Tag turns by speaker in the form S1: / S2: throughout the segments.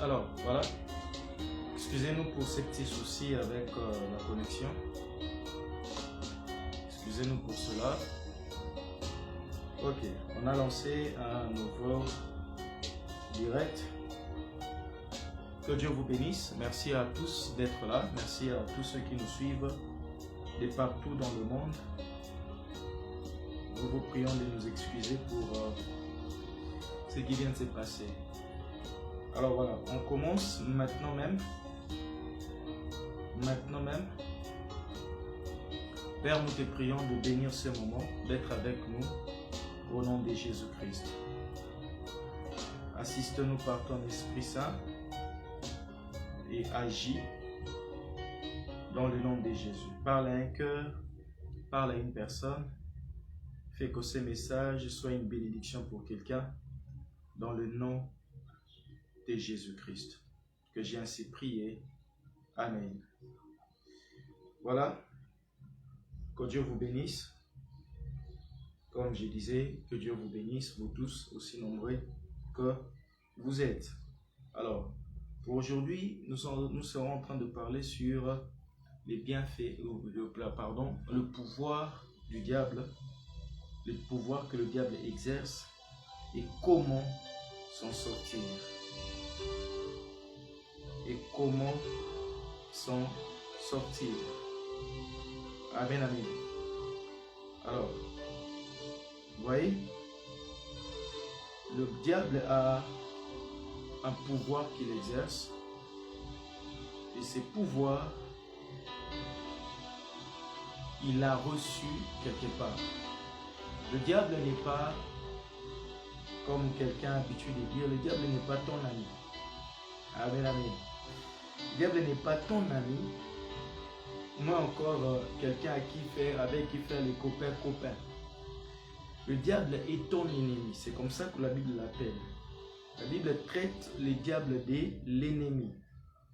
S1: Alors, voilà. Excusez-nous pour ces petits soucis avec la connexion. Excusez-nous pour cela. Ok, on a lancé un nouveau direct. Que Dieu vous bénisse. Merci à tous d'être là. Merci à tous ceux qui nous suivent de partout dans le monde. Nous vous prions de nous excuser pour ce qui vient de se passer. Alors voilà, on commence maintenant même. Père, nous te prions de bénir ce moment, d'être avec nous au nom de Jésus-Christ. Assiste-nous par ton Esprit Saint et agis dans le nom de Jésus. Parle à un cœur, parle à une personne. Fais que ce message soit une bénédiction pour quelqu'un dans le nom de Jésus-Christ. Que j'ai ainsi prié. Amen. Voilà. Que Dieu vous bénisse. Comme je disais, que Dieu vous bénisse, vous tous, aussi nombreux que vous êtes. Alors, pour aujourd'hui, nous serons en train de parler sur les bienfaits, le pouvoir du diable, le pouvoir que le diable exerce et comment s'en sortir. Et comment s'en sortir. Amen, amen. Alors, vous voyez, le diable a un pouvoir qu'il exerce et ces pouvoirs, il l'a reçu quelque part. Le diable n'est pas, comme quelqu'un habitué de dire, le diable n'est pas ton ami. Amen, amen. Le diable n'est pas ton ami. Moi encore, quelqu'un avec qui faire les copains. Le diable est ton ennemi. C'est comme ça que la Bible l'appelle. La Bible traite le diable de l'ennemi,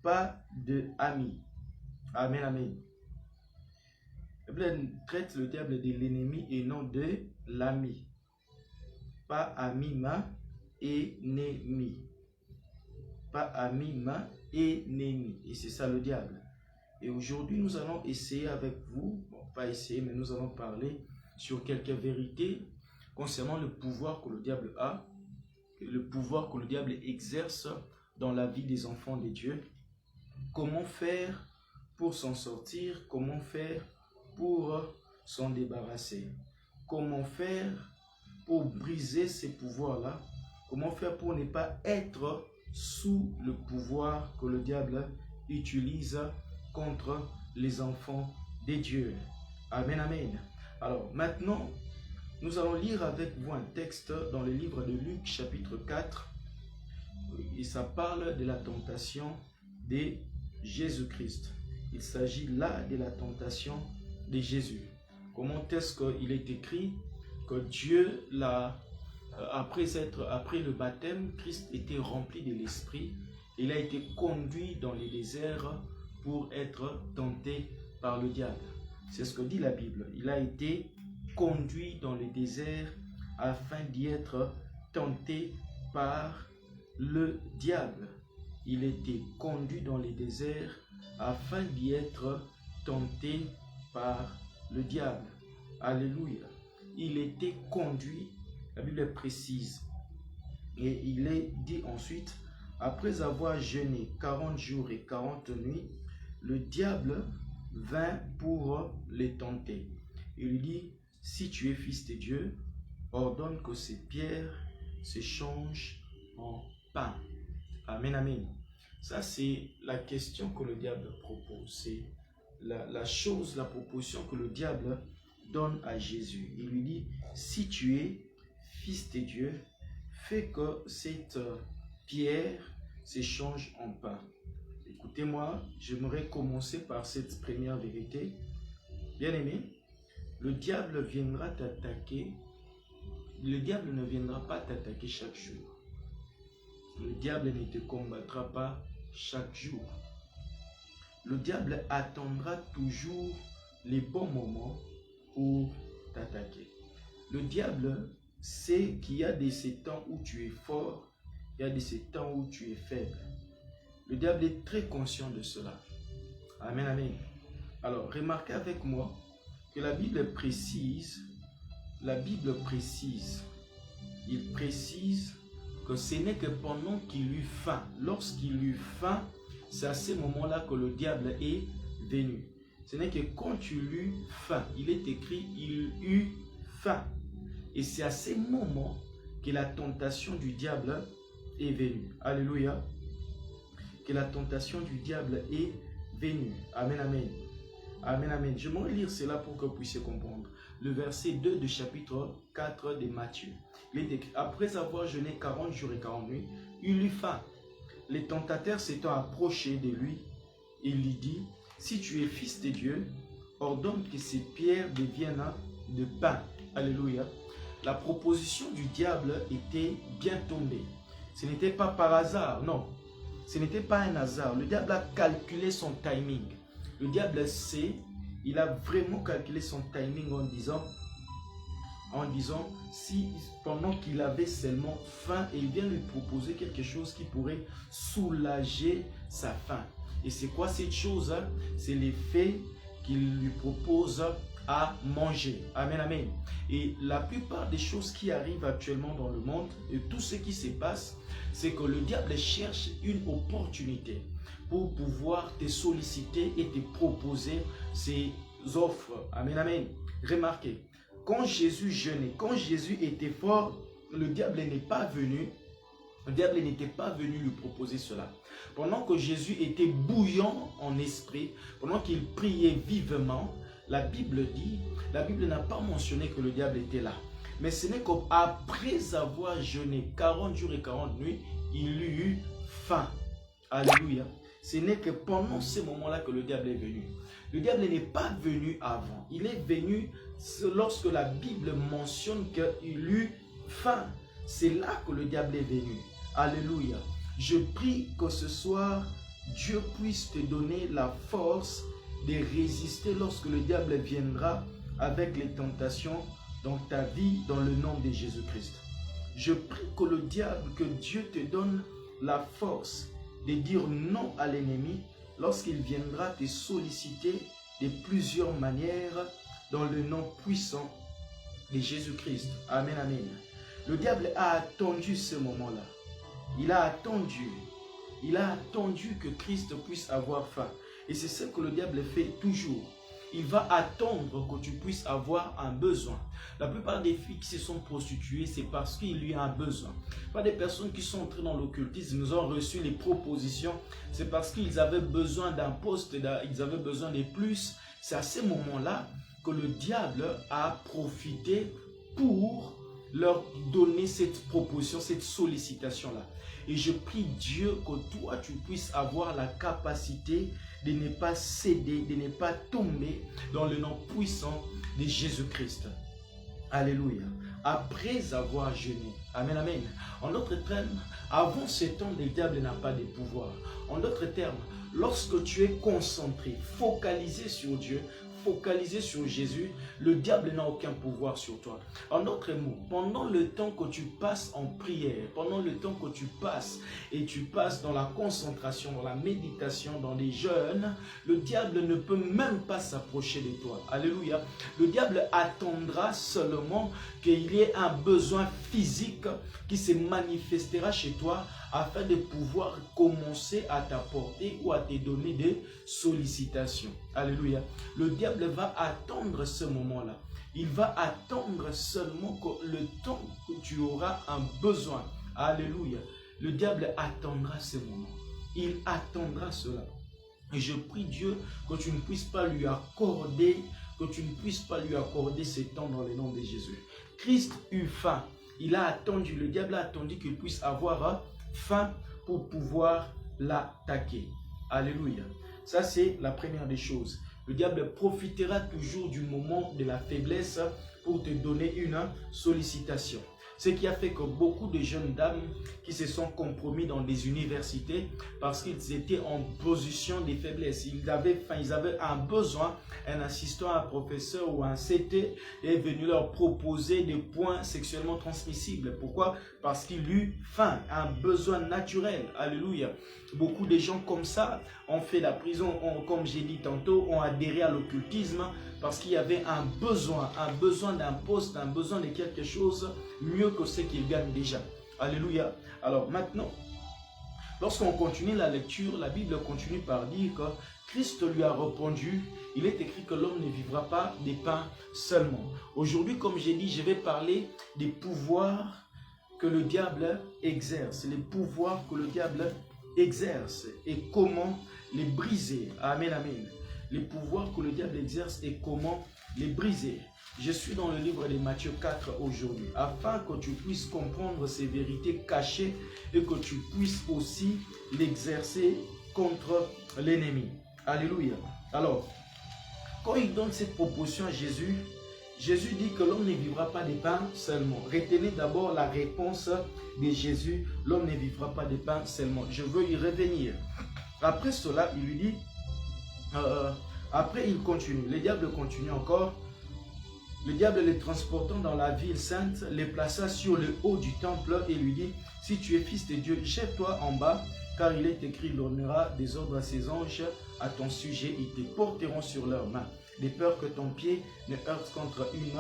S1: pas de ami. Amen, amen. La Bible traite le diable de l'ennemi et non de l'ami. Pas ami, mais ennemi. Pas ami, mais ennemi. Et c'est ça le diable. Et aujourd'hui, nous allons essayer avec vous, bon, pas essayer, mais nous allons parler sur quelques vérités concernant le pouvoir que le diable a, le pouvoir que le diable exerce dans la vie des enfants de Dieu. Comment faire pour s'en sortir, comment faire pour s'en débarrasser, comment faire pour briser ces pouvoirs-là, comment faire pour ne pas être sous le pouvoir que le diable utilise contre les enfants de Dieu. Amen, amen. Alors maintenant, nous allons lire avec vous un texte dans le livre de Luc chapitre 4 et ça parle de la tentation de Jésus-Christ. Il s'agit là de la tentation de Jésus. Comment est-ce qu'il est écrit que Dieu l'a, après le baptême, Christ était rempli de l'Esprit. Il a été conduit dans les déserts pour être tenté par le diable. C'est ce que dit la Bible. Il a été conduit dans le désert afin d'y être tenté par le diable. Il était conduit dans les déserts afin d'y être tenté par le diable. Alléluia. Il était conduit, la Bible est précise. Et il est dit ensuite, après avoir jeûné 40 jours et 40 nuits, le diable vint pour les tenter. Il lui dit, si tu es fils de Dieu, ordonne que ces pierres se changent en pain. Amen, amen. Ça, c'est la question que le diable propose. C'est la proposition que le diable donne à Jésus. Il lui dit, si tu es fils de Dieu, fais que cette pierre s'échange en pain. Écoutez-moi, j'aimerais commencer par cette première vérité. Bien-aimé, le diable viendra t'attaquer. Le diable ne viendra pas t'attaquer chaque jour. Le diable ne te combattra pas chaque jour. Le diable attendra toujours les bons moments pour t'attaquer. Le diable sait qu'il y a de ces temps où tu es fort, il y a de ces temps où tu es faible. Le diable est très conscient de cela. Amen, amen. Alors, remarquez avec moi que la Bible précise, il précise que ce n'est que pendant qu'il eut faim. Lorsqu'il eut faim, c'est à ce moment-là que le diable est venu. Ce n'est que quand il eut faim, il est écrit, il eut faim. Et c'est à ce moment que la tentation du diable est venue. Alléluia. Que la tentation du diable est venue. Amen, amen. Amen, amen. Je vais lire cela pour que vous puissiez comprendre. Le verset 2 du chapitre 4 de Matthieu. Il est écrit, après avoir jeûné 40 jours et 40 nuits, il eut faim. Les tentateurs s'étant approchés de lui, il lui dit, si tu es fils de Dieu, ordonne que ces pierres deviennent de pain. Alléluia. La proposition du diable était bien tombée. Ce n'était pas par hasard, non. Ce n'était pas un hasard. Le diable a calculé son timing. Le diable sait, il a vraiment calculé son timing en disant, si pendant qu'il avait seulement faim, et il vient lui proposer quelque chose qui pourrait soulager sa faim. Et c'est quoi cette chose? C'est l'effet qu'il lui propose à manger. Amen, amen. Et la plupart des choses qui arrivent actuellement dans le monde, et tout ce qui se passe, c'est que le diable cherche une opportunité pour pouvoir te solliciter et te proposer ses offres. Amen, amen. Remarquez, quand Jésus jeûnait, quand Jésus était fort, le diable n'est pas venu. Le diable n'était pas venu lui proposer cela. Pendant que Jésus était bouillant en esprit, pendant qu'il priait vivement, la Bible dit, la Bible n'a pas mentionné que le diable était là. Mais ce n'est qu'après avoir jeûné 40 jours et 40 nuits, il eut faim. Alléluia. Ce n'est que pendant ce moment-là que le diable est venu. Le diable n'est pas venu avant. Il est venu lorsque la Bible mentionne qu'il eut faim. C'est là que le diable est venu. Alléluia. Je prie que ce soir, Dieu puisse te donner la force de résister lorsque le diable viendra avec les tentations dans ta vie, dans le nom de Jésus-Christ. Je prie que Dieu te donne la force de dire non à l'ennemi lorsqu'il viendra te solliciter de plusieurs manières dans le nom puissant de Jésus-Christ. Amen, amen. Le diable a attendu ce moment-là. Il a attendu que Christ puisse avoir faim. Et c'est ce que le diable fait toujours. Il va attendre que tu puisses avoir un besoin. La plupart des filles qui se sont prostituées, c'est parce qu'il y a un besoin. Pas des personnes qui sont entrées dans l'occultisme, nous ont reçu les propositions, c'est parce qu'ils avaient besoin d'un poste, ils avaient besoin de plus. C'est à ce moment-là que le diable a profité pour leur donner cette proposition, cette sollicitation-là. Et je prie Dieu que toi, tu puisses avoir la capacité de ne pas céder, de ne pas tomber dans le nom puissant de Jésus-Christ. Alléluia. Après avoir jeûné. Amen, amen. En d'autres termes, avant ce temps, le diable n'a pas de pouvoir. En d'autres termes, lorsque tu es concentré, focalisé sur Dieu, focalisé sur Jésus, le diable n'a aucun pouvoir sur toi. En d'autres mots, pendant le temps que tu passes en prière, pendant le temps que tu passes dans la concentration, dans la méditation, dans les jeûnes, le diable ne peut même pas s'approcher de toi. Alléluia. Le diable attendra seulement qu'il y ait un besoin physique qui se manifestera chez toi afin de pouvoir commencer à t'apporter ou à te donner des sollicitations. Alléluia. Le diable va attendre ce moment-là. Il va attendre seulement le temps que tu auras un besoin. Alléluia. Le diable attendra ce moment. Il attendra cela. Et je prie Dieu que tu ne puisses pas lui accorder, ce temps dans le nom de Jésus. Christ eut faim. Il a attendu, le diable a attendu qu'il puisse avoir faim pour pouvoir l'attaquer. Alléluia. Ça, c'est la première des choses. Le diable profitera toujours du moment de la faiblesse pour te donner une sollicitation. Ce qui a fait que beaucoup de jeunes dames qui se sont compromis dans des universités parce qu'ils étaient en position de faiblesse. Ils avaient un besoin, un assistant, un professeur ou un CT est venu leur proposer des points sexuellement transmissibles. Pourquoi? Parce qu'il eut faim, un besoin naturel. Alléluia. Beaucoup de gens comme ça ont fait la prison, comme j'ai dit tantôt, ont adhéré à l'occultisme parce qu'il y avait un besoin d'un poste, un besoin de quelque chose mieux que ce qu'ils gagnent déjà. Alléluia. Alors maintenant, lorsqu'on continue la lecture, la Bible continue par dire que Christ lui a répondu, il est écrit que l'homme ne vivra pas des pains seulement. Aujourd'hui, comme j'ai dit, je vais parler des pouvoirs que le diable exerce, les pouvoirs que le diable exerce et comment les briser. Amen, amen. Les pouvoirs que le diable exerce et comment les briser. Je suis dans le livre de Matthieu 4 aujourd'hui, afin que tu puisses comprendre ces vérités cachées et que tu puisses aussi l'exercer contre l'ennemi. Alléluia. Alors, quand il donne cette proposition à Jésus, Jésus dit que l'homme ne vivra pas de pain seulement. Retenez d'abord la réponse de Jésus, l'homme ne vivra pas de pain seulement. Je veux y revenir. Après cela, il lui dit, après il continue, le diable continue encore. Le diable les transportant dans la ville sainte, les plaça sur le haut du temple et lui dit, si tu es fils de Dieu, jette-toi en bas, car il est écrit, il donnera des ordres à ses anges à ton sujet, ils te porteront sur leurs mains, de peur que ton pied ne heurte contre une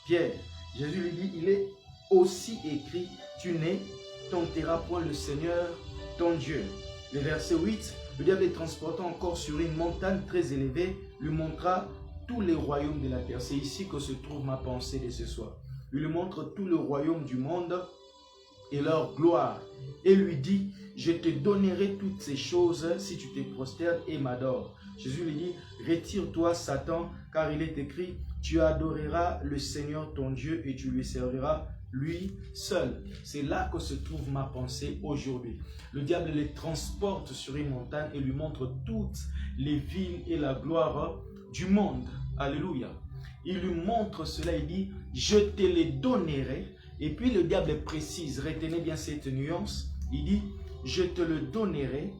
S1: pierre. Jésus lui dit, il est aussi écrit, tu ne tenteras point le Seigneur, ton Dieu. Le verset 8, le diable les transportant encore sur une montagne très élevée, lui montra tous les royaumes de la terre. C'est ici que se trouve ma pensée de ce soir. Il lui montre tout le royaume du monde et leur gloire. Et lui dit, je te donnerai toutes ces choses si tu te prosternes et m'adores. Jésus lui dit, retire-toi Satan, car il est écrit, tu adoreras le Seigneur ton Dieu et tu lui serviras lui seul. C'est là que se trouve ma pensée aujourd'hui. Le diable les transporte sur une montagne et lui montre toutes les villes et la gloire du monde. Alléluia. Il lui montre cela, il dit, je te les donnerai. Et puis le diable précise, retenez bien cette nuance, il dit, je te le donnerai,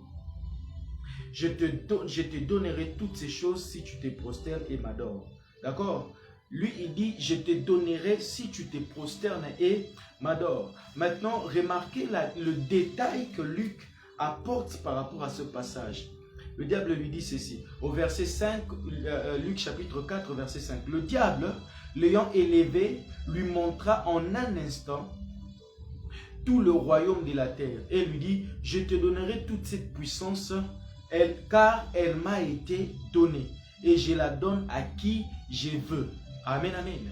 S1: je te donnerai toutes ces choses si tu te prosternes et m'adores. D'accord? Lui, il dit, je te donnerai si tu te prosternes et m'adores. Maintenant, remarquez le détail que Luc apporte par rapport à ce passage. Le diable lui dit ceci, au verset 5, Luc chapitre 4, verset 5. Le diable, l'ayant élevé, lui montra en un instant tout le royaume de la terre et lui dit, je te donnerai toute cette puissance, car elle m'a été donnée et je la donne à qui je veux. Amen, amen.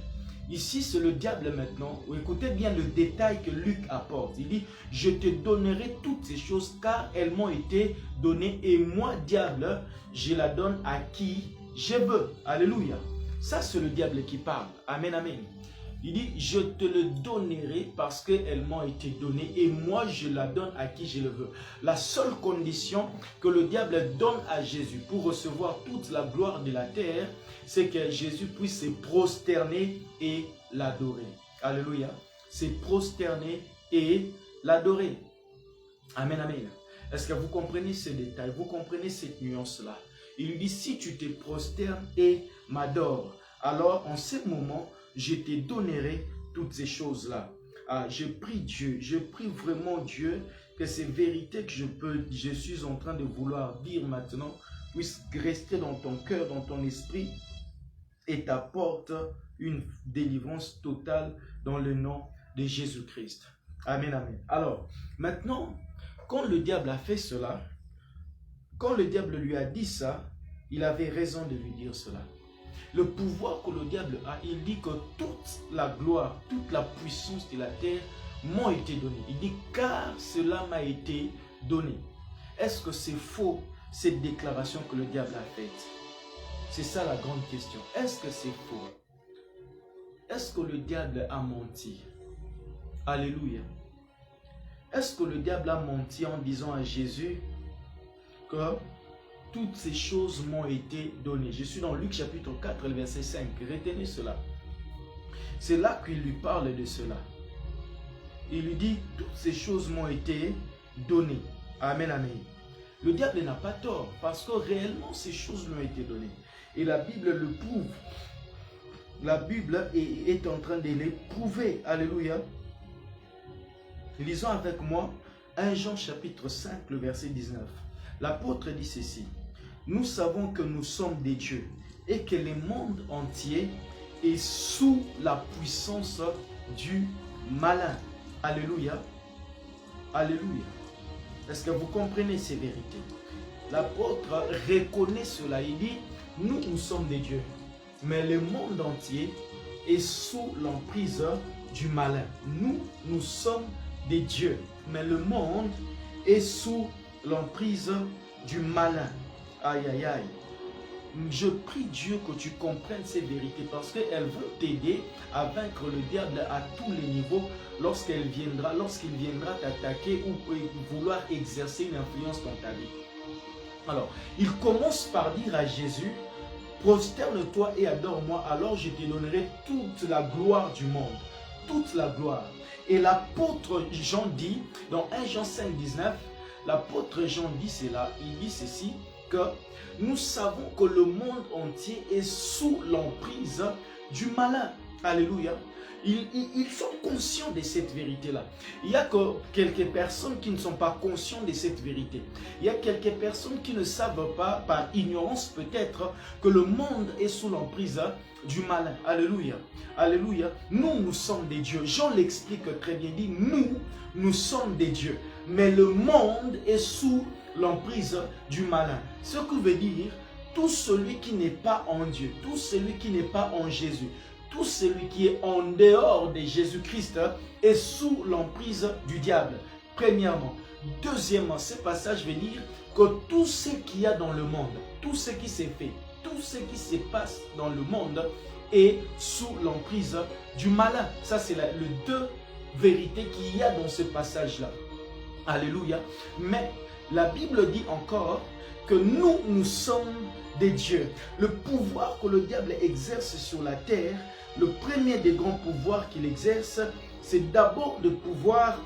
S1: Ici, c'est le diable maintenant. Écoutez bien le détail que Luc apporte. Il dit, je te donnerai toutes ces choses car elles m'ont été données et moi, diable, je la donne à qui je veux. Alléluia. Ça, c'est le diable qui parle. Amen, amen. Il dit, je te le donnerai parce qu'elles m'ont été données et moi, je la donne à qui je le veux. La seule condition que le diable donne à Jésus pour recevoir toute la gloire de la terre, c'est que Jésus puisse se prosterner et l'adorer. Alléluia. Se prosterner et l'adorer. Amen, amen. Est-ce que vous comprenez ces détails? Vous comprenez cette nuance-là? Il lui dit, si tu te prosternes et m'adores, alors en ce moment, je te donnerai toutes ces choses-là. Ah, je prie Dieu, je prie vraiment Dieu que ces vérités que je suis en train de vouloir dire maintenant puissent rester dans ton cœur, dans ton esprit et t'apporte une délivrance totale dans le nom de Jésus-Christ. Amen, amen. Alors, maintenant, quand le diable a fait cela, quand le diable lui a dit ça, il avait raison de lui dire cela. Le pouvoir que le diable a, il dit que toute la gloire, toute la puissance de la terre m'ont été données. Il dit, car cela m'a été donné. Est-ce que c'est faux, cette déclaration que le diable a faite? C'est ça la grande question. Est-ce que c'est faux? Est-ce que le diable a menti? Alléluia. Est-ce que le diable a menti en disant à Jésus que toutes ces choses m'ont été données? Je suis dans Luc chapitre 4, le verset 5. Retenez cela. C'est là qu'il lui parle de cela. il lui dit, toutes ces choses m'ont été données. Amen, amen. Le diable n'a pas tort, parce que réellement, ces choses lui ont été données. Et la Bible le prouve. La Bible est en train de les prouver. Alléluia. Lisons avec moi 1 Jean chapitre 5, le verset 19. L'apôtre dit ceci. Nous savons que nous sommes des dieux et que le monde entier est sous la puissance du malin. Alléluia. Alléluia. Est-ce que vous comprenez ces vérités? L'apôtre reconnaît cela. Il dit, nous sommes des dieux, mais le monde entier est sous l'emprise du malin. Nous sommes des dieux, mais le monde est sous l'emprise du malin. Aïe, aïe, aïe. Je prie Dieu que tu comprennes ces vérités parce qu'elles vont t'aider à vaincre le diable à tous les niveaux lorsqu'il viendra t'attaquer ou vouloir exercer une influence dans ta vie. Alors, il commence par dire à Jésus, prosterne-toi et adore-moi, alors je te donnerai toute la gloire du monde. Toute la gloire. Et l'apôtre Jean dit, dans 1 Jean 5, 19, l'apôtre Jean dit cela, il dit ceci, que nous savons que le monde entier est sous l'emprise du malin. Alléluia. Ils sont conscients de cette vérité-là. Il y a que quelques personnes qui ne sont pas conscientes de cette vérité. Il y a quelques personnes qui ne savent pas, par ignorance peut-être, que le monde est sous l'emprise du malin. Alléluia. Alléluia. Nous sommes des dieux. Jean l'explique très bien. Il dit, nous sommes des dieux. Mais le monde est sous l'emprise du malin. Ce que veut dire, tout celui qui n'est pas en Dieu, tout celui qui n'est pas en Jésus, tout celui qui est en dehors de Jésus-Christ est sous l'emprise du diable. Premièrement. Deuxièmement, ce passage veut dire que tout ce qu'il y a dans le monde, tout ce qui s'est fait, tout ce qui se passe dans le monde est sous l'emprise du malin. Ça, c'est les deux vérités qu'il y a dans ce passage-là. Alléluia. Mais la Bible dit encore que nous sommes des dieux. Le pouvoir que le diable exerce sur la terre, le premier des grands pouvoirs qu'il exerce, c'est d'abord de pouvoir,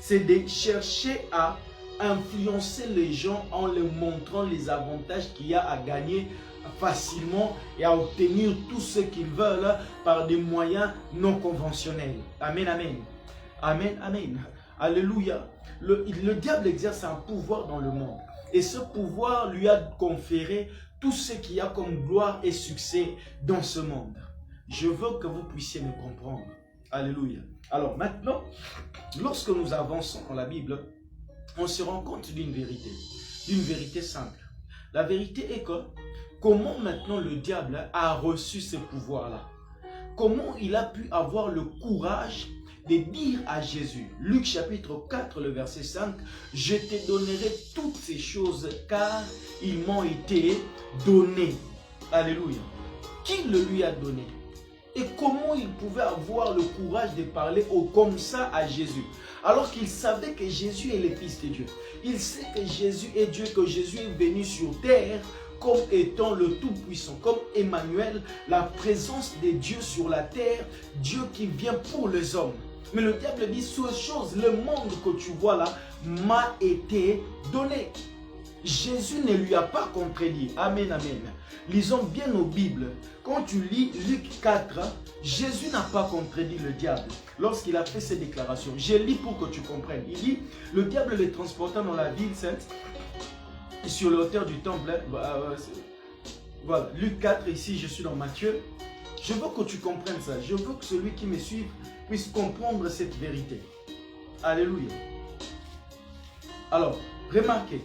S1: c'est de chercher à influencer les gens en leur montrant les avantages qu'il y a à gagner facilement et à obtenir tout ce qu'ils veulent par des moyens non conventionnels. Amen, amen. Amen, amen. Alléluia. Le diable exerce un pouvoir dans le monde. Et ce pouvoir lui a conféré tout ce qu'il y a comme gloire et succès dans ce monde. Je veux que vous puissiez me comprendre. Alléluia. Alors maintenant, lorsque nous avançons dans la Bible, on se rend compte d'une vérité simple. La vérité est que comment maintenant le diable a reçu ce pouvoir-là? Comment il a pu avoir le courage de dire à Jésus, Luc chapitre 4, le verset 5, « Je te donnerai toutes ces choses car ils m'ont été donnés. » Alléluia. Qui le lui a donné? Et comment il pouvait avoir le courage de parler comme ça à Jésus? Alors qu'il savait que Jésus est le Fils de Dieu. Il sait que Jésus est Dieu, que Jésus est venu sur terre comme étant le Tout-Puissant, comme Emmanuel, la présence de Dieu sur la terre, Dieu qui vient pour les hommes. Mais le diable dit, ces choses, le monde que tu vois là, m'a été donné. Jésus ne lui a pas contredit. Amen, amen. Lisons bien nos Bibles. Quand tu lis Luc 4, Jésus n'a pas contredit le diable lorsqu'il a fait ces déclarations. Je lis pour que tu comprennes. Il dit, le diable les transporta dans la ville sainte, sur le hauteur du temple. Voilà, Luc 4, ici je suis dans Matthieu. Je veux que tu comprennes ça. Je veux que celui qui me suit puisse comprendre cette vérité. Alléluia. Alors, remarquez,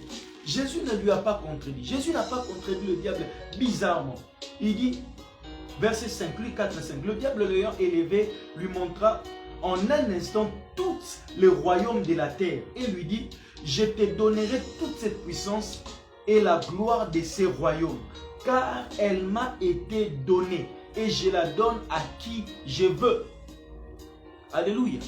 S1: Jésus ne lui a pas contredit. Jésus n'a pas contredit le diable bizarrement. Il dit, verset 5, Luc 4, 5, le diable l'ayant élevé lui montra en un instant tous les royaumes de la terre et lui dit, je te donnerai toute cette puissance et la gloire de ces royaumes, car elle m'a été donnée et je la donne à qui je veux. Alléluia.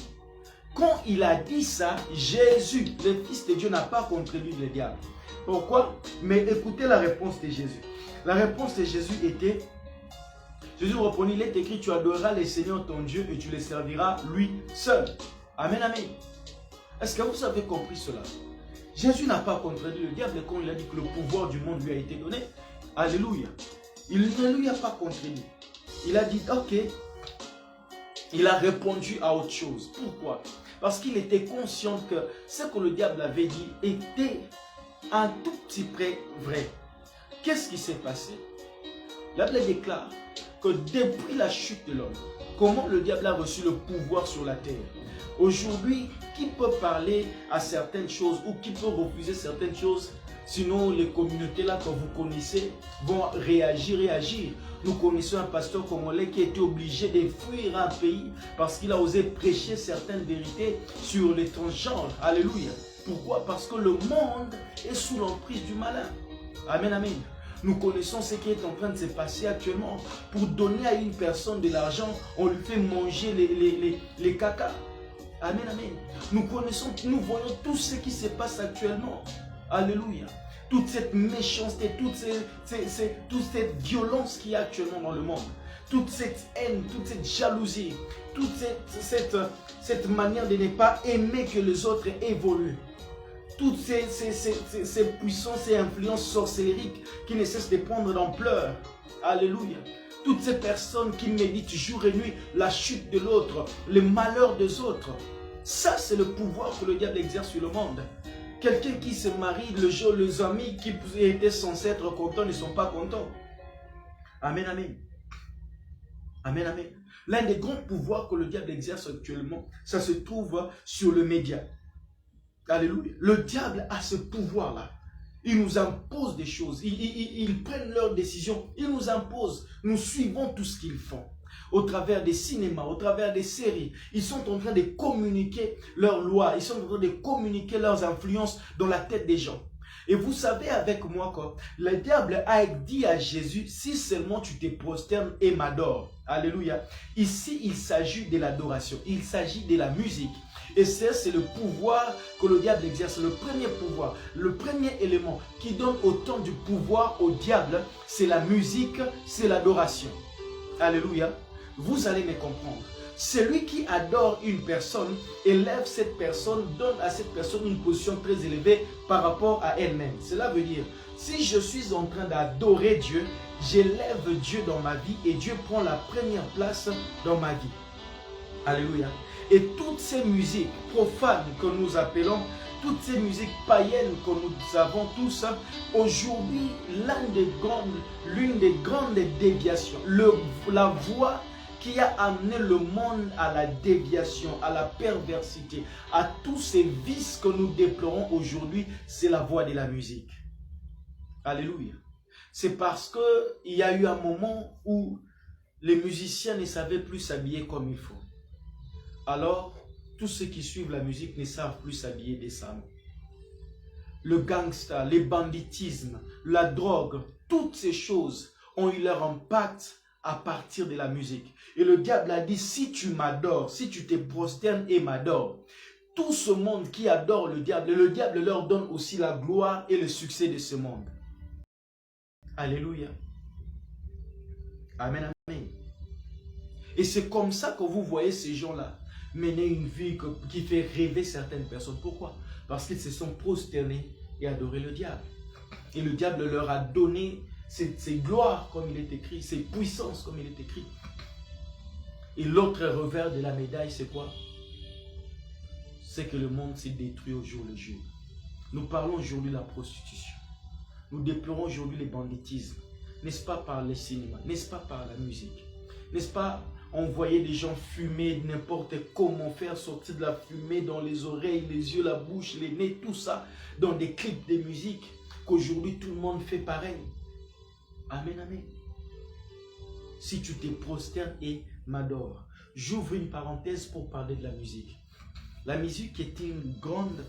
S1: Quand il a dit ça, Jésus, le Fils de Dieu, n'a pas contredit le diable. Pourquoi? Mais écoutez la réponse de Jésus. La réponse de Jésus était, Jésus reprenait, il est écrit, tu adoreras le Seigneur ton Dieu et tu le serviras lui seul. Amen, amen. Est-ce que vous avez compris cela? Jésus n'a pas contredit le diable quand il a dit que le pouvoir du monde lui a été donné. Alléluia. Il ne lui a pas contredit. Il a dit, ok. Il a répondu à autre chose. Pourquoi? Parce qu'il était conscient que ce que le diable avait dit était un tout petit près vrai. Qu'est-ce qui s'est passé? La Bible déclare que depuis la chute de l'homme, comment le diable a reçu le pouvoir sur la terre. Aujourd'hui, qui peut parler à certaines choses ou qui peut refuser certaines choses? Sinon, les communautés là que vous connaissez vont réagir. Nous connaissons un pasteur congolais qui a été obligé de fuir un pays parce qu'il a osé prêcher certaines vérités sur les transgenres. Alléluia. Pourquoi? Parce que le monde est sous l'emprise du malin. Amen, amen. Nous connaissons ce qui est en train de se passer actuellement. Pour donner à une personne de l'argent, on lui fait manger les cacas. Amen, amen. Nous connaissons, nous voyons tout ce qui se passe actuellement. Alléluia. Toute cette méchanceté, toute cette violence qu'il y a actuellement dans le monde. Toute cette haine, toute cette jalousie, toute cette manière de ne pas aimer que les autres évoluent. Toutes ces puissances et influences sorcériques qui ne cessent de prendre d'ampleur. Alléluia. Toutes ces personnes qui méditent jour et nuit la chute de l'autre, le malheur des autres. Ça, c'est le pouvoir que le diable exerce sur le monde. Quelqu'un qui se marie, le jour, les amis qui étaient censés être contents ne sont pas contents. Amen, amen. Amen, amen. L'un des grands pouvoirs que le diable exerce actuellement, ça se trouve sur le média. Alléluia. Le diable a ce pouvoir-là. Il nous impose des choses. Ils prennent leurs décisions. Ils nous imposent. Nous suivons tout ce qu'ils font. Au travers des cinémas, au travers des séries. Ils sont en train de communiquer leurs lois. Ils sont en train de communiquer leurs influences dans la tête des gens. Et vous savez avec moi quoi, le diable a dit à Jésus, si seulement tu te prosternes et m'adores. Alléluia. Ici, il s'agit de l'adoration. Il s'agit de la musique. Et c'est le pouvoir que le diable exerce. Le premier pouvoir, le premier élément qui donne autant de pouvoir au diable, c'est la musique, c'est l'adoration. Alléluia. Vous allez me comprendre. Celui qui adore une personne, élève cette personne, donne à cette personne une position très élevée par rapport à elle-même. Cela veut dire, si je suis en train d'adorer Dieu, j'élève Dieu dans ma vie et Dieu prend la première place dans ma vie. Alléluia. Et toutes ces musiques profanes que nous appelons, toutes ces musiques païennes que nous avons tous, aujourd'hui, l'une des grandes déviations, la voie qui a amené le monde à la déviation, à la perversité, à tous ces vices que nous déplorons aujourd'hui, c'est la voie de la musique. Alléluia. C'est parce qu'il y a eu un moment où les musiciens ne savaient plus s'habiller comme il faut. Alors, tous ceux qui suivent la musique ne savent plus s'habiller décemment. Le gangsta, les banditismes, la drogue, toutes ces choses ont eu leur impact à partir de la musique. Et le diable a dit, si tu m'adores, si tu te prosternes et m'adores, tout ce monde qui adore le diable leur donne aussi la gloire et le succès de ce monde. Alléluia. Amen, amen. Et c'est comme ça que vous voyez ces gens-là mener une vie qui fait rêver certaines personnes. Pourquoi? Parce qu'ils se sont prosternés et adoré le diable. Et le diable leur a donné ses gloires, comme il est écrit, ses puissances, comme il est écrit. Et l'autre revers de la médaille, c'est quoi? C'est que le monde s'est détruit au jour le jour. Nous parlons aujourd'hui de la prostitution. Nous déplorons aujourd'hui les banditismes. N'est-ce pas par les cinémas? N'est-ce pas par la musique? N'est-ce pas on voyait des gens fumer n'importe comment, faire sortir de la fumée dans les oreilles, les yeux, la bouche, les nez, tout ça, dans des clips de musique, qu'aujourd'hui tout le monde fait pareil. Amen, amen. Si tu te prosternes et m'adores. J'ouvre une parenthèse pour parler de la musique. La musique est une grande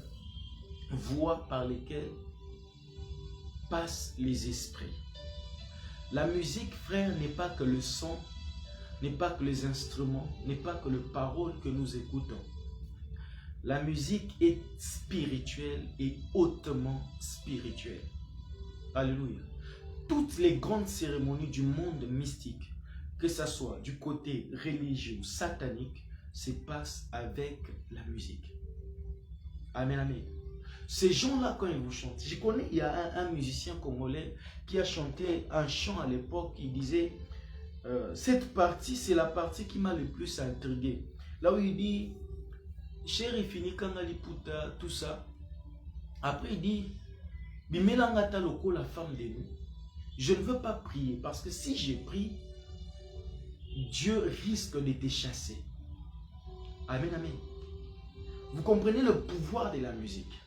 S1: voie par laquelle passent les esprits. La musique, frère, n'est pas que le son, n'est pas que les instruments, n'est pas que les paroles que nous écoutons. La musique est spirituelle et hautement spirituelle. Alléluia. Toutes les grandes cérémonies du monde mystique, que ce soit du côté religieux ou satanique, se passe avec la musique. Amen, amen. Ces gens-là, quand ils vous chantent, je connais, il y a un musicien congolais qui a chanté un chant à l'époque, il disait, cette partie, c'est la partie qui m'a le plus intrigué. Là où il dit, chéri fini kangaliputa, tout ça. Après il dit, bimelangata loko, la femme de nous. Je ne veux pas prier parce que si j'ai prié, Dieu risque de te chasser. Amen, amen. Vous comprenez le pouvoir de la musique.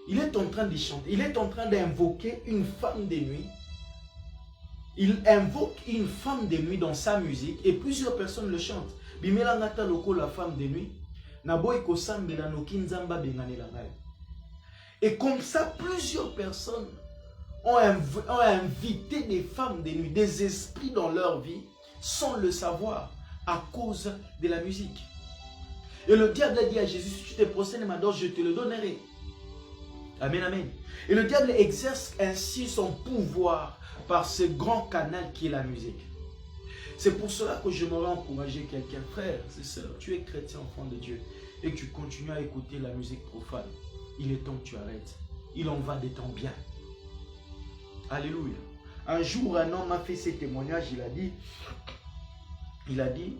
S1: Il est en train de chanter, il est en train d'invoquer une femme de nuit. Il invoque une femme de nuit dans sa musique et plusieurs personnes le chantent. Bimelangata loko, la femme de nuit. Et comme ça, plusieurs personnes ont invité des femmes de nuit, des esprits dans leur vie, sans le savoir, à cause de la musique. Et le diable a dit à Jésus, si tu te procèdes maintenant, je te le donnerai. Amen, amen. Et le diable exerce ainsi son pouvoir par ce grand canal qui est la musique. C'est pour cela que j'aimerais encourager quelqu'un, frère, c'est ça, tu es chrétien, enfant de Dieu, et que tu continues à écouter la musique profane. Il est temps que tu arrêtes. Il en va de ton bien. Alléluia. Un jour, un homme a fait ce témoignage, il a dit,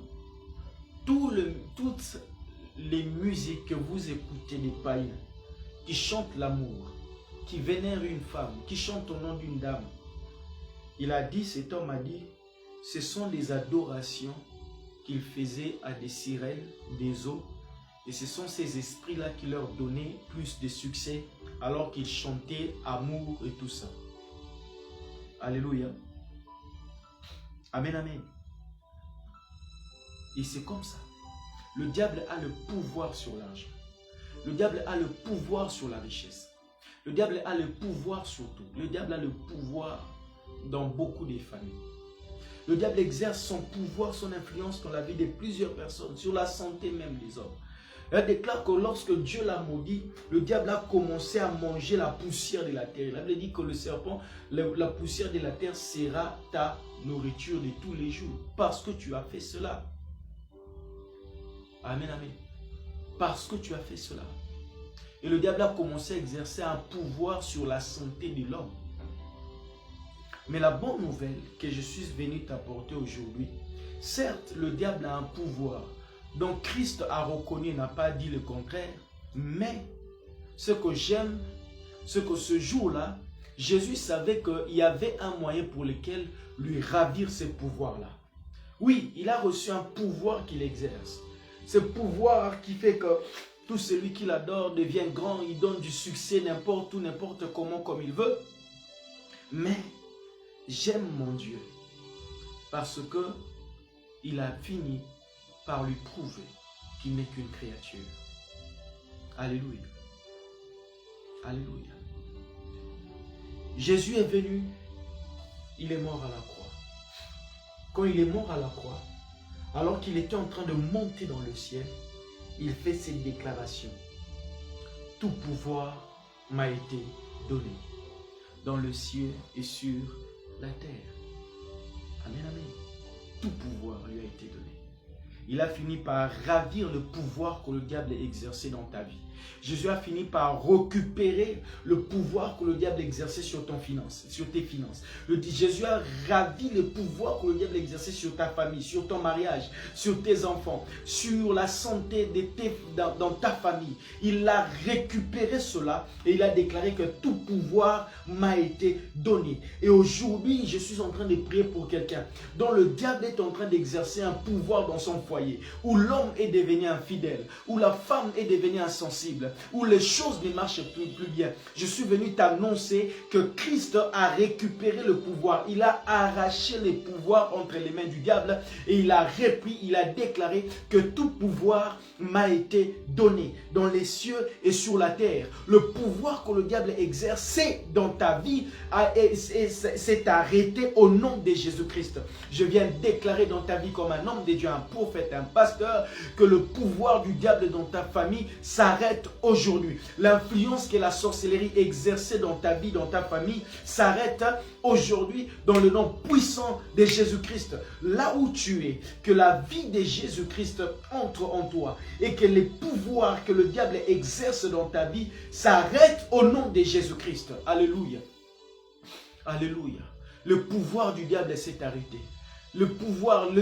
S1: toutes les musiques que vous écoutez des païens, qui chantent l'amour, qui vénèrent une femme, qui chantent au nom d'une dame, cet homme a dit, ce sont des adorations qu'il faisait à des sirènes, des eaux, et ce sont ces esprits-là qui leur donnaient plus de succès alors qu'ils chantaient amour et tout ça. Alléluia. Amen, amen. Et c'est comme ça. Le diable a le pouvoir sur l'argent. Le diable a le pouvoir sur la richesse. Le diable a le pouvoir sur tout. Le diable a le pouvoir dans beaucoup de familles. Le diable exerce son pouvoir, son influence dans la vie de plusieurs personnes, sur la santé même des hommes. Elle déclare que lorsque Dieu l'a maudit, le diable a commencé à manger la poussière de la terre. La Bible dit que le serpent, la poussière de la terre sera ta nourriture de tous les jours. Parce que tu as fait cela. Amen, amen. Parce que tu as fait cela. Et le diable a commencé à exercer un pouvoir sur la santé de l'homme. Mais la bonne nouvelle que je suis venu t'apporter aujourd'hui, certes, le diable a un pouvoir dont Christ a reconnu, n'a pas dit le contraire, mais ce que j'aime, c'est que ce jour-là, Jésus savait qu'il y avait un moyen pour lequel lui ravir ce pouvoir-là. Oui, il a reçu un pouvoir qu'il exerce. Ce pouvoir qui fait que tout celui qui l'adore devient grand, il donne du succès n'importe où, n'importe comment, comme il veut. Mais j'aime mon Dieu parce que il a fini par lui prouver qu'il n'est qu'une créature. Alléluia. Alléluia. Jésus est venu, il est mort à la croix. Quand il est mort à la croix, alors qu'il était en train de monter dans le ciel, il fait cette déclaration. Tout pouvoir m'a été donné dans le ciel et sur la terre. Amen, amen. Tout pouvoir lui a été donné. Il a fini par ravir le pouvoir que le diable a exercé dans ta vie. Jésus a fini par récupérer le pouvoir que le diable exerçait sur tes finances. Jésus a ravi le pouvoir que le diable exerçait sur ta famille, sur ton mariage, sur tes enfants, sur la santé dans ta famille. Il a récupéré cela et il a déclaré que tout pouvoir m'a été donné. Et aujourd'hui, je suis en train de prier pour quelqu'un dont le diable est en train d'exercer un pouvoir dans son foyer, où l'homme est devenu infidèle, où la femme est devenue insensible, où les choses ne marchent plus bien. Je suis venu t'annoncer que Christ a récupéré le pouvoir. Il a arraché les pouvoirs entre les mains du diable et il a repris, il a déclaré que tout pouvoir m'a été donné dans les cieux et sur la terre. Le pouvoir que le diable exerce dans ta vie s'est arrêté au nom de Jésus-Christ. Je viens déclarer dans ta vie comme un homme de Dieu, un prophète, un pasteur, que le pouvoir du diable dans ta famille s'arrête s'arrête aujourd'hui. L'influence que la sorcellerie exerçait dans ta vie, dans ta famille, s'arrête aujourd'hui dans le nom puissant de Jésus-Christ. Là où tu es, que la vie de Jésus-Christ entre en toi et que les pouvoirs que le diable exerce dans ta vie s'arrêtent au nom de Jésus-Christ. Alléluia. Alléluia. Le pouvoir du diable s'est arrêté. Le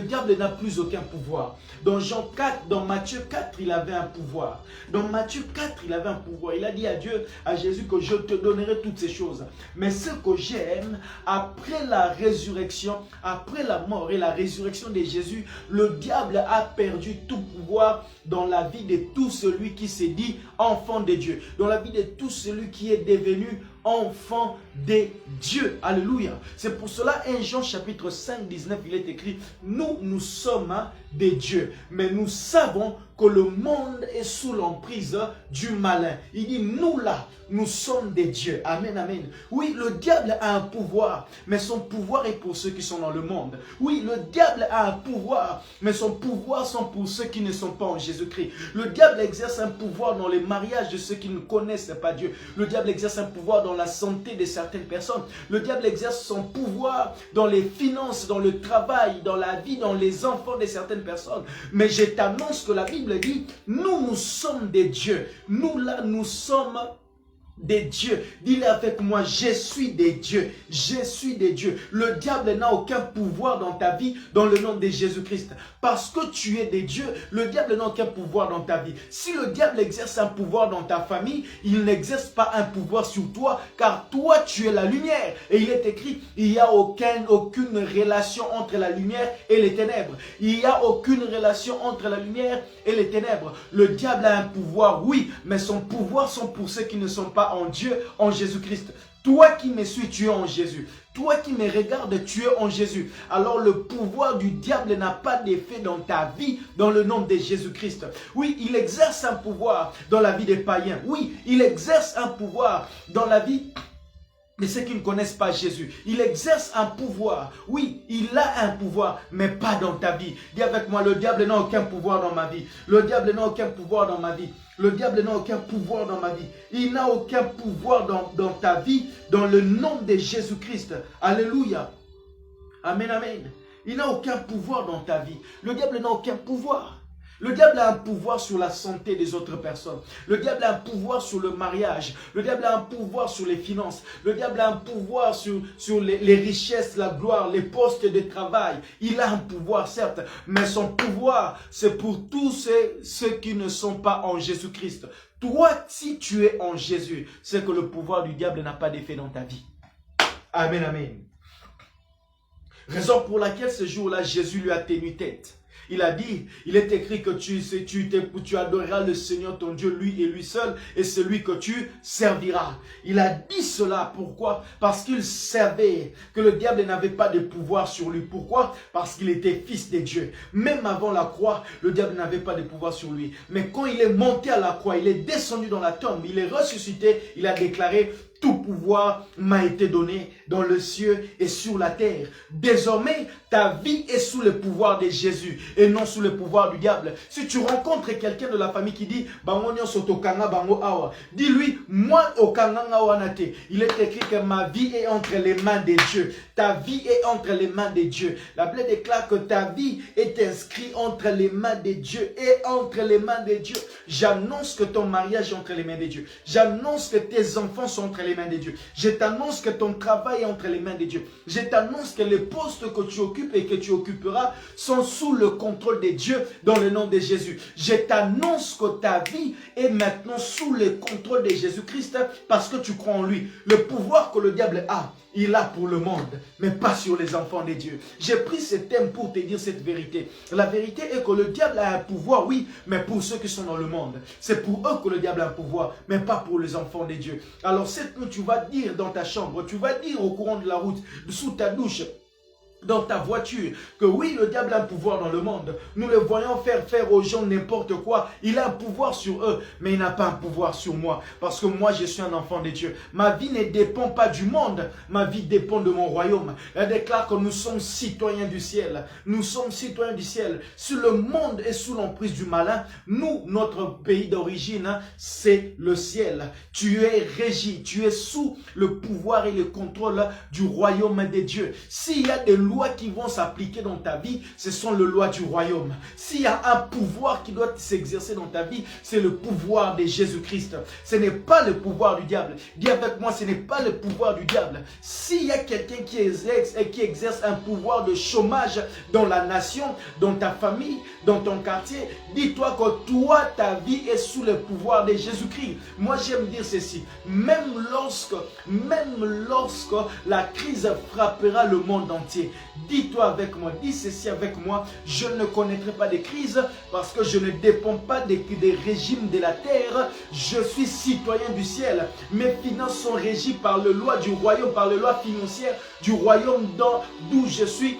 S1: diable n'a plus aucun pouvoir. Dans Jean 4, dans Matthieu 4, il avait un pouvoir. Dans Matthieu 4, il avait un pouvoir. Il a dit à Jésus que je te donnerai toutes ces choses. Mais ce que j'aime, après la résurrection, après la mort et la résurrection de Jésus, le diable a perdu tout pouvoir dans la vie de tout celui qui s'est dit enfant de Dieu. Dans la vie de tout celui qui est devenu enfant de Dieu. Alléluia. C'est pour cela, 1 Jean chapitre 5, 19, il est écrit, nous sommes des dieux, mais nous savons que le monde est sous l'emprise du malin. Il dit, nous là, nous sommes des dieux. Amen, amen. Oui, le diable a un pouvoir, mais son pouvoir est pour ceux qui sont dans le monde. Oui, le diable a un pouvoir, mais son pouvoir sont pour ceux qui ne sont pas en Jésus-Christ. Le diable exerce un pouvoir dans les mariages de ceux qui ne connaissent pas Dieu. Le diable exerce un pouvoir dans la santé de certaines personnes. Le diable exerce son pouvoir dans les finances, dans le travail, dans la vie, dans les enfants de certaines personnes. Mais je t'annonce que la Bible dit, nous sommes des dieux. Nous là, nous sommes des dieux. Dis-le avec moi, je suis des dieux. Je suis des dieux. Le diable n'a aucun pouvoir dans ta vie dans le nom de Jésus-Christ. Parce que tu es des dieux, le diable n'a aucun pouvoir dans ta vie. Si le diable exerce un pouvoir dans ta famille, il n'exerce pas un pouvoir sur toi, car toi tu es la lumière. Et il est écrit, il n'y a aucune relation entre la lumière et les ténèbres. Il n'y a aucune relation entre la lumière et les ténèbres. Le diable a un pouvoir, oui, mais son pouvoir sont pour ceux qui ne sont pas en Dieu, en Jésus-Christ. Toi qui me suis, tu es en Jésus. Toi qui me regardes, tu es en Jésus. Alors le pouvoir du diable n'a pas d'effet dans ta vie, dans le nom de Jésus-Christ. Oui, il exerce un pouvoir dans la vie des païens. Oui, il exerce un pouvoir dans la vie de ceux qui ne connaissent pas Jésus. Il exerce un pouvoir. Oui, il a un pouvoir, mais pas dans ta vie. Dis avec moi, le diable n'a aucun pouvoir dans ma vie. Le diable n'a aucun pouvoir dans ma vie. Le diable n'a aucun pouvoir dans ma vie. Il n'a aucun pouvoir dans ta vie, dans le nom de Jésus-Christ. Alléluia. Amen, amen. Il n'a aucun pouvoir dans ta vie. Le diable n'a aucun pouvoir. Le diable a un pouvoir sur la santé des autres personnes. Le diable a un pouvoir sur le mariage. Le diable a un pouvoir sur les finances. Le diable a un pouvoir sur les richesses, la gloire, les postes de travail. Il a un pouvoir, certes, mais son pouvoir, c'est pour tous ceux qui ne sont pas en Jésus-Christ. Toi, si tu es en Jésus, c'est que le pouvoir du diable n'a pas d'effet dans ta vie. Amen, amen. Raison pour laquelle ce jour-là, Jésus lui a tenu tête. Il a dit, il est écrit que tu adoreras le Seigneur ton Dieu, lui et lui seul, et celui que tu serviras. Il a dit cela, pourquoi? Parce qu'il savait que le diable n'avait pas de pouvoir sur lui. Pourquoi? Parce qu'il était fils de Dieu. Même avant la croix, le diable n'avait pas de pouvoir sur lui. Mais quand il est monté à la croix, il est descendu dans la tombe, il est ressuscité, il a déclaré, tout pouvoir m'a été donné dans le ciel et sur la terre. Désormais, ta vie est sous le pouvoir de Jésus et non sous le pouvoir du diable. Si tu rencontres quelqu'un de la famille qui dit dis-lui, moi il est écrit que ma vie est entre les mains de Dieu. Ta vie est entre les mains de Dieu. La Bible déclare que ta vie est inscrite entre les mains de Dieu et entre les mains de Dieu. J'annonce que ton mariage est entre les mains de Dieu. J'annonce que tes enfants sont entre les mains de Dieu. Je t'annonce que ton travail est entre les mains de Dieu. Je t'annonce que les postes que tu occupes et que tu occuperas sont sous le contrôle de Dieu dans le nom de Jésus. Je t'annonce que ta vie est maintenant sous le contrôle de Jésus-Christ parce que tu crois en lui. Le pouvoir que le diable a, il a pour le monde, mais pas sur les enfants de Dieu. J'ai pris ce thème pour te dire cette vérité. La vérité est que le diable a un pouvoir, oui, mais pour ceux qui sont dans le monde. C'est pour eux que le diable a un pouvoir, mais pas pour les enfants de Dieu. Alors cette nuit, tu vas dire dans ta chambre, tu vas dire au courant de la route, sous ta douche, dans ta voiture, que oui, le diable a un pouvoir dans le monde. Nous le voyons faire aux gens n'importe quoi. Il a un pouvoir sur eux, mais il n'a pas un pouvoir sur moi. Parce que moi, je suis un enfant de Dieu. Ma vie ne dépend pas du monde. Ma vie dépend de mon royaume. Elle déclare que nous sommes citoyens du ciel. Nous sommes citoyens du ciel. Si le monde est sous l'emprise du malin, nous, notre pays d'origine, c'est le ciel. Tu es régi, tu es sous le pouvoir et le contrôle du royaume de Dieu. S'il y a des lois qui vont s'appliquer dans ta vie, ce sont les lois du royaume. S'il y a un pouvoir qui doit s'exercer dans ta vie, c'est le pouvoir de Jésus-Christ. Ce n'est pas le pouvoir du diable. Dis avec moi, ce n'est pas le pouvoir du diable. S'il y a quelqu'un qui exerce un pouvoir de chômage dans la nation, dans ta famille, dans ton quartier, dis-toi que toi, ta vie est sous le pouvoir de Jésus-Christ. Moi, j'aime dire ceci. Même lorsque la crise frappera le monde entier, dis-toi avec moi, dis ceci avec moi, je ne connaîtrai pas de crise parce que je ne dépends pas des régimes de la terre, je suis citoyen du ciel. Mes finances sont régies par les lois du royaume, par les lois financières du royaume d'où je suis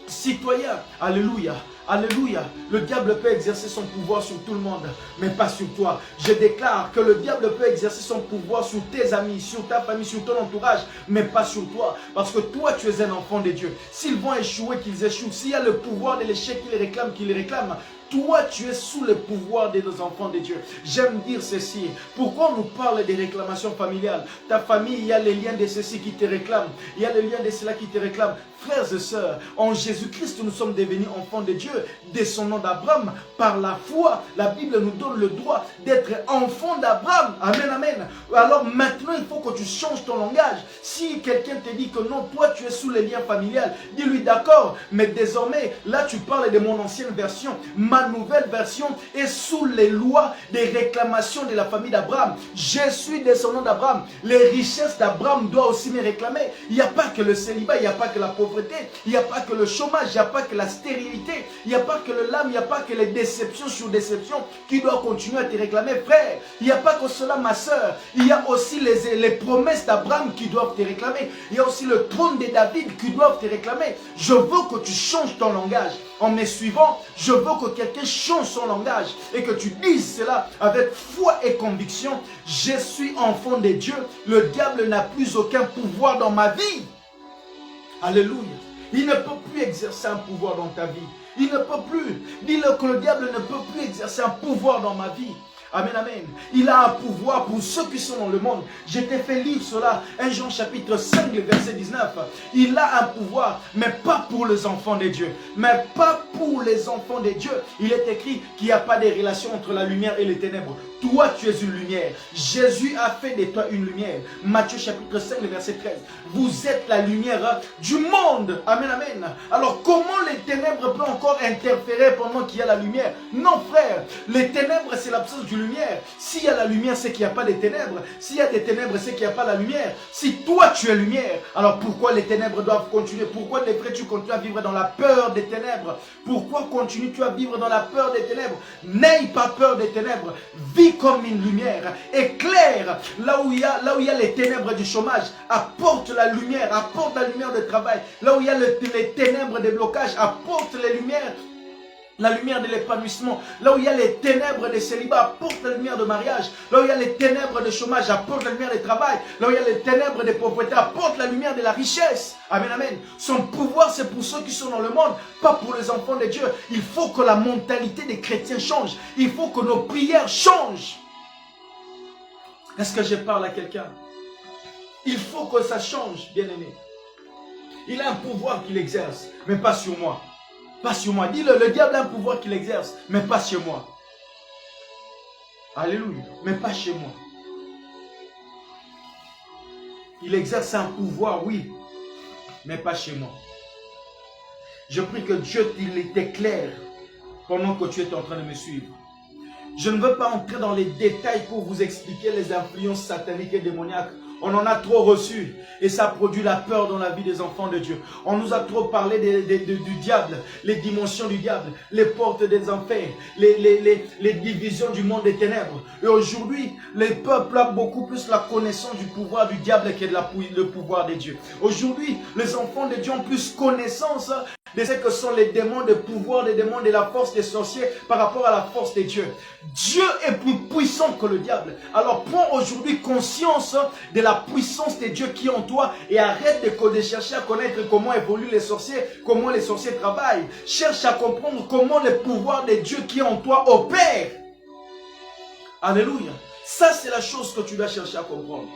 S1: citoyen. Alléluia. Alléluia. Le diable peut exercer son pouvoir sur tout le monde, mais pas sur toi. Je déclare que le diable peut exercer son pouvoir sur tes amis, sur ta famille, sur ton entourage, mais pas sur toi. Parce que toi, tu es un enfant de Dieu. S'ils vont échouer, qu'ils échouent. S'il y a le pouvoir de l'échec qu'ils réclament, toi, tu es sous le pouvoir de nos enfants de Dieu. J'aime dire ceci. Pourquoi on nous parle des réclamations familiales? Ta famille, il y a les liens de ceci qui te réclament. Il y a les liens de cela qui te réclament. Frères et sœurs, en Jésus-Christ, nous sommes devenus enfants de Dieu, descendants d'Abraham. Par la foi, la Bible nous donne le droit d'être enfants d'Abraham. Amen, amen. Alors maintenant, il faut que tu changes ton langage. Si quelqu'un te dit que non, toi, tu es sous les liens familiales, dis-lui d'accord. Mais désormais, là, tu parles de mon ancienne version. Ma nouvelle version est sous les lois des réclamations de la famille d'Abraham. Je suis descendant d'Abraham. Les richesses d'Abraham doivent aussi me réclamer. Il n'y a pas que le célibat, il n'y a pas que la pauvreté, il n'y a pas que le chômage, il n'y a pas que la stérilité, il n'y a pas que le lame, il n'y a pas que les déceptions sur déceptions qui doivent continuer à te réclamer, frère. Il n'y a pas que cela, ma soeur. Il y a aussi les promesses d'Abraham qui doivent te réclamer. Il y a aussi le trône de David qui doivent te réclamer. Je veux que tu changes ton langage. En me suivant, je veux que quelqu'un change son langage et que tu dises cela avec foi et conviction. Je suis enfant de Dieu. Le diable n'a plus aucun pouvoir dans ma vie. Alléluia. Il ne peut plus exercer un pouvoir dans ta vie. Il ne peut plus. Dis-le que le diable ne peut plus exercer un pouvoir dans ma vie. Amen, amen. Il a un pouvoir pour ceux qui sont dans le monde. Je t'ai fait lire cela. 1 Jean chapitre 5, verset 19. Il a un pouvoir, mais pas pour les enfants de Dieu. Mais pas pour les enfants de Dieu. Il est écrit qu'il n'y a pas de relation entre la lumière et les ténèbres. Toi, tu es une lumière. Jésus a fait de toi une lumière. Matthieu chapitre 5, verset 13. Vous êtes la lumière du monde. Amen, amen. Alors, comment les ténèbres peuvent encore interférer pendant qu'il y a la lumière? Non, frère. Les ténèbres, c'est l'absence de lumière. S'il y a la lumière, c'est qu'il n'y a pas de ténèbres. S'il y a des ténèbres, c'est qu'il n'y a pas la lumière. Si toi, tu es lumière, alors pourquoi les ténèbres doivent continuer? Pourquoi les frères, tu continues à vivre dans la peur des ténèbres? Pourquoi continues-tu à vivre dans la peur des ténèbres? N'aie pas peur des ténèbres. Vis comme une lumière. Éclaire là où il y a les ténèbres du chômage. Apporte la lumière. Apporte la lumière de travail. Là où il y a les ténèbres des blocages. Apporte les lumières. La lumière de l'épanouissement. Là où il y a les ténèbres de célibat, apporte la lumière de mariage. Là où il y a les ténèbres de chômage, apporte la lumière de travail. Là où il y a les ténèbres de pauvreté, apporte la lumière de la richesse. Amen, amen. Son pouvoir, c'est pour ceux qui sont dans le monde, pas pour les enfants de Dieu. Il faut que la mentalité des chrétiens change. Il faut que nos prières changent. Est-ce que je parle à quelqu'un? Il faut que ça change, bien-aimé. Il a un pouvoir qu'il exerce, mais pas sur moi. Pas sur moi. Dis-le, le diable a un pouvoir qu'il exerce, mais pas chez moi. Alléluia. Mais pas chez moi. Il exerce un pouvoir, oui, mais pas chez moi. Je prie que Dieu t'éclaire pendant que tu es en train de me suivre. Je ne veux pas entrer dans les détails pour vous expliquer les influences sataniques et démoniaques On en a trop reçu et ça produit la peur dans la vie des enfants de Dieu. On nous a trop parlé du diable, les dimensions du diable, les portes des enfers, les divisions du monde des ténèbres. Et aujourd'hui, les peuples ont beaucoup plus la connaissance du pouvoir du diable que le pouvoir de Dieu. Aujourd'hui, les enfants de Dieu ont plus connaissance de ce que sont les démons de pouvoir, les démons de la force des sorciers par rapport à la force de Dieu. Dieu est plus puissant que le diable. Alors prends aujourd'hui conscience de la puissance de Dieu qui est en toi et arrête de chercher à connaître comment évoluent les sorciers, comment les sorciers travaillent. Cherche à comprendre comment le pouvoir de Dieu qui est en toi opère. Alléluia. Ça, c'est la chose que tu dois chercher à comprendre.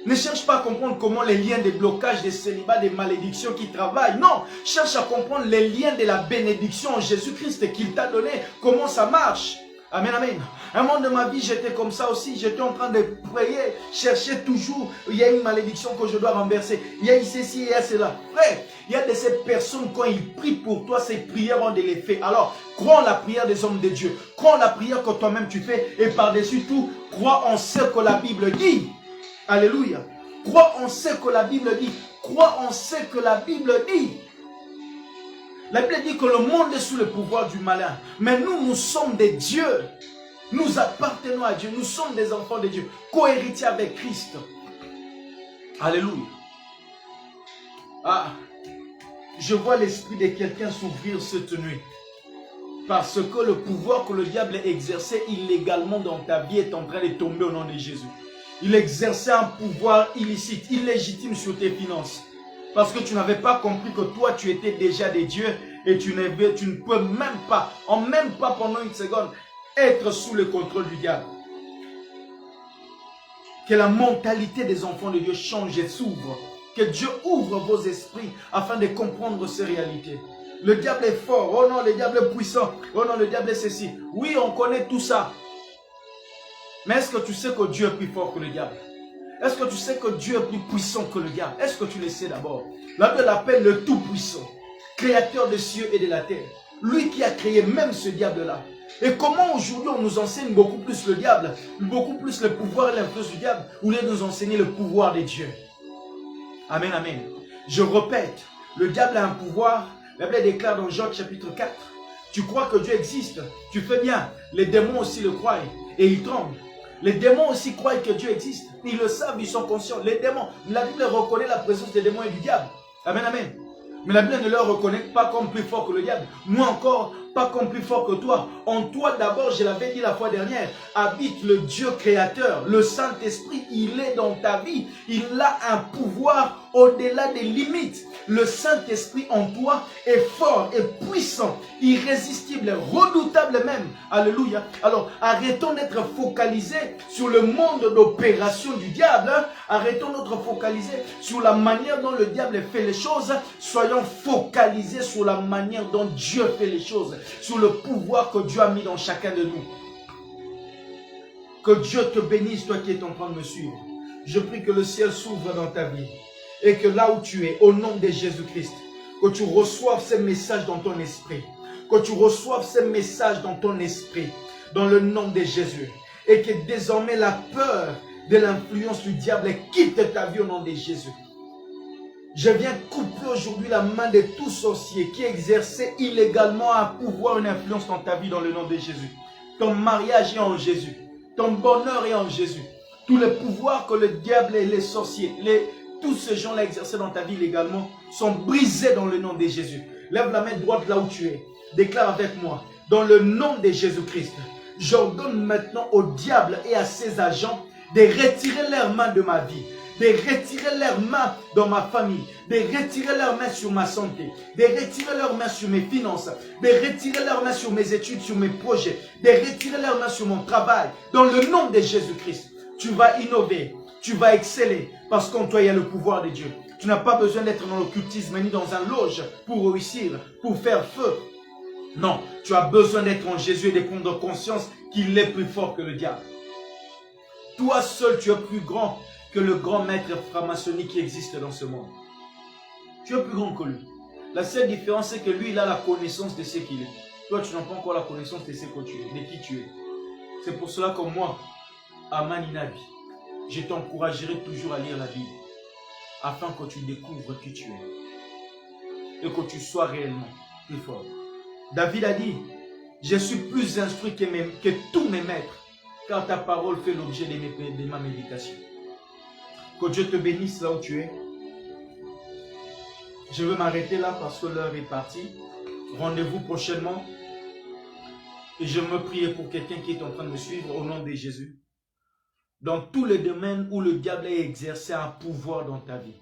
S1: Ne cherche pas à comprendre comment les liens des blocages, des célibats, des malédictions qui travaillent. Non, cherche à comprendre les liens de la bénédiction en Jésus-Christ qu'il t'a donné, comment ça marche. Amen, amen. Un moment de ma vie, j'étais comme ça aussi. J'étais en train de prier, chercher toujours. Il y a une malédiction que je dois renverser. Il y a ici, il y a cela. Frère, il y a de ces personnes, quand ils prient pour toi, ces prières ont de l'effet. Alors, crois en la prière des hommes de Dieu. Crois en la prière que toi-même tu fais. Et par-dessus tout, crois en ce que la Bible dit. Alléluia. Crois en ce que la Bible dit. Crois en ce que la Bible dit. La Bible dit que le monde est sous le pouvoir du malin. Mais nous sommes des dieux. Nous appartenons à Dieu. Nous sommes des enfants de Dieu. Co-héritiers avec Christ. Alléluia. Ah, je vois l'esprit de quelqu'un s'ouvrir cette nuit. Parce que le pouvoir que le diable a exercé illégalement dans ta vie est en train de tomber au nom de Jésus. Il exerçait un pouvoir illicite, illégitime sur tes finances. Parce que tu n'avais pas compris que toi, tu étais déjà des dieux et tu ne peux même pas pendant une seconde, être sous le contrôle du diable. Que la mentalité des enfants de Dieu change et s'ouvre. Que Dieu ouvre vos esprits afin de comprendre ces réalités. Le diable est fort. Oh non, le diable est puissant. Oh non, le diable est ceci. Oui, on connaît tout ça. Mais est-ce que tu sais que Dieu est plus fort que le diable? Est-ce que tu sais que Dieu est plus puissant que le diable? Est-ce que tu le sais d'abord? La Bible l'appelle le Tout-Puissant, créateur des cieux et de la terre. Lui qui a créé même ce diable-là. Et comment aujourd'hui on nous enseigne beaucoup plus le diable, beaucoup plus le pouvoir et l'influence du diable, au lieu de nous enseigner le pouvoir de Dieu? Amen, amen. Je répète, le diable a un pouvoir. La Bible déclare dans Jean chapitre 4. Tu crois que Dieu existe? Tu fais bien. Les démons aussi le croient et ils tremblent. Les démons aussi croient que Dieu existe. Ils le savent, ils sont conscients. Les démons, la Bible reconnaît la présence des démons et du diable. Amen, amen. Mais la Bible ne le reconnaît pas comme plus fort que le diable. Moi encore, pas comme plus fort que toi. En toi d'abord, je l'avais dit la fois dernière, habite le Dieu créateur. Le Saint-Esprit, il est dans ta vie. Il a un pouvoir au-delà des limites. Le Saint-Esprit en toi est fort, est puissant, irrésistible, redoutable même. Alléluia. Alors, arrêtons d'être focalisés sur le monde d'opération du diable. Arrêtons d'être focalisés sur la manière dont le diable fait les choses. Soyons focalisés sur la manière dont Dieu fait les choses. Sur le pouvoir que Dieu a mis dans chacun de nous. Que Dieu te bénisse, toi qui es en train de me suivre. Je prie que le ciel s'ouvre dans ta vie. Et que là où tu es, au nom de Jésus-Christ, que tu reçoives ces messages dans ton esprit. Que tu reçoives ces messages dans ton esprit. Dans le nom de Jésus. Et que désormais la peur de l'influence du diable quitte ta vie au nom de Jésus. Je viens couper aujourd'hui la main de tout sorcier qui exerçait illégalement un pouvoir, une influence dans ta vie dans le nom de Jésus. Ton mariage est en Jésus. Ton bonheur est en Jésus. Tous les pouvoirs que le diable et les sorciers, tous ces gens-là exercés dans ta vie légalement sont brisés dans le nom de Jésus. Lève la main droite là où tu es. Déclare avec moi. Dans le nom de Jésus-Christ, j'ordonne maintenant au diable et à ses agents de retirer leurs mains de ma vie. De retirer leurs mains dans ma famille, de retirer leurs mains sur ma santé, de retirer leurs mains sur mes finances, de retirer leurs mains sur mes études, sur mes projets, de retirer leurs mains sur mon travail. Dans le nom de Jésus-Christ, tu vas innover, tu vas exceller, parce qu'en toi il y a le pouvoir de Dieu. Tu n'as pas besoin d'être dans l'occultisme ni dans un loge pour réussir, pour faire feu. Non, tu as besoin d'être en Jésus et de prendre conscience qu'il est plus fort que le diable. Toi seul, tu es plus grand que le grand maître franc-maçonnique qui existe dans ce monde. Tu es plus grand que lui. La seule différence, c'est que lui, il a la connaissance de ce qu'il est. Toi, tu n'as pas encore la connaissance de ce que tu es, de qui tu es. C'est pour cela que moi, Aman Inabi, je t'encouragerai toujours à lire la Bible, afin que tu découvres qui tu es et que tu sois réellement plus fort. David a dit, je suis plus instruit que tous mes maîtres, car ta parole fait l'objet de ma méditation. Que Dieu te bénisse là où tu es. Je vais m'arrêter là parce que l'heure est partie. Rendez-vous prochainement. Et je me prie pour quelqu'un qui est en train de me suivre au nom de Jésus. Dans tous les domaines où le diable a exercé un pouvoir dans ta vie.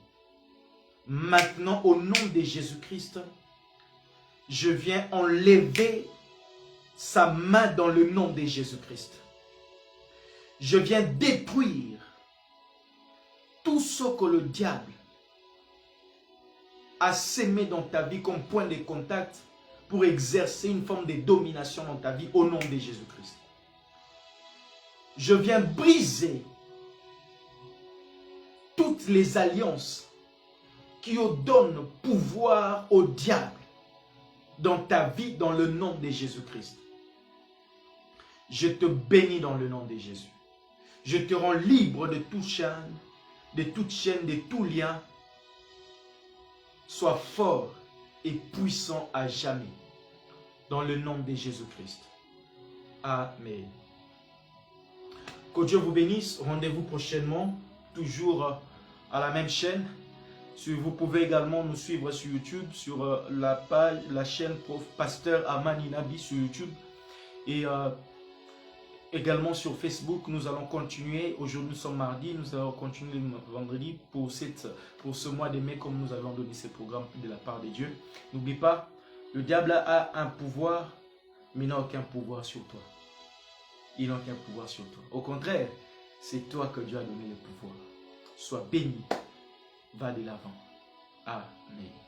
S1: Maintenant, au nom de Jésus-Christ, je viens enlever sa main dans le nom de Jésus-Christ. Je viens détruire tout ce que le diable a sémé dans ta vie comme point de contact pour exercer une forme de domination dans ta vie au nom de Jésus-Christ. Je viens briser toutes les alliances qui donnent pouvoir au diable dans ta vie dans le nom de Jésus-Christ. Je te bénis dans le nom de Jésus. Je te rends libre de toute chaîne, de tout lien. Sois fort et puissant à jamais. Dans le nom de Jésus-Christ. Amen. Que Dieu vous bénisse. Rendez-vous prochainement, toujours à la même chaîne. Vous pouvez également nous suivre sur YouTube, sur la chaîne Pasteur Amani Nabi sur YouTube. Et également sur Facebook, nous allons continuer. Aujourd'hui, nous sommes mardi, nous allons continuer le vendredi pour ce mois de mai, comme nous allons donner ce programme de la part de Dieu. N'oublie pas, le diable a un pouvoir, mais il n'a aucun pouvoir sur toi. Il n'a aucun pouvoir sur toi. Au contraire, c'est toi que Dieu a donné le pouvoir. Sois béni. Va de l'avant. Amen.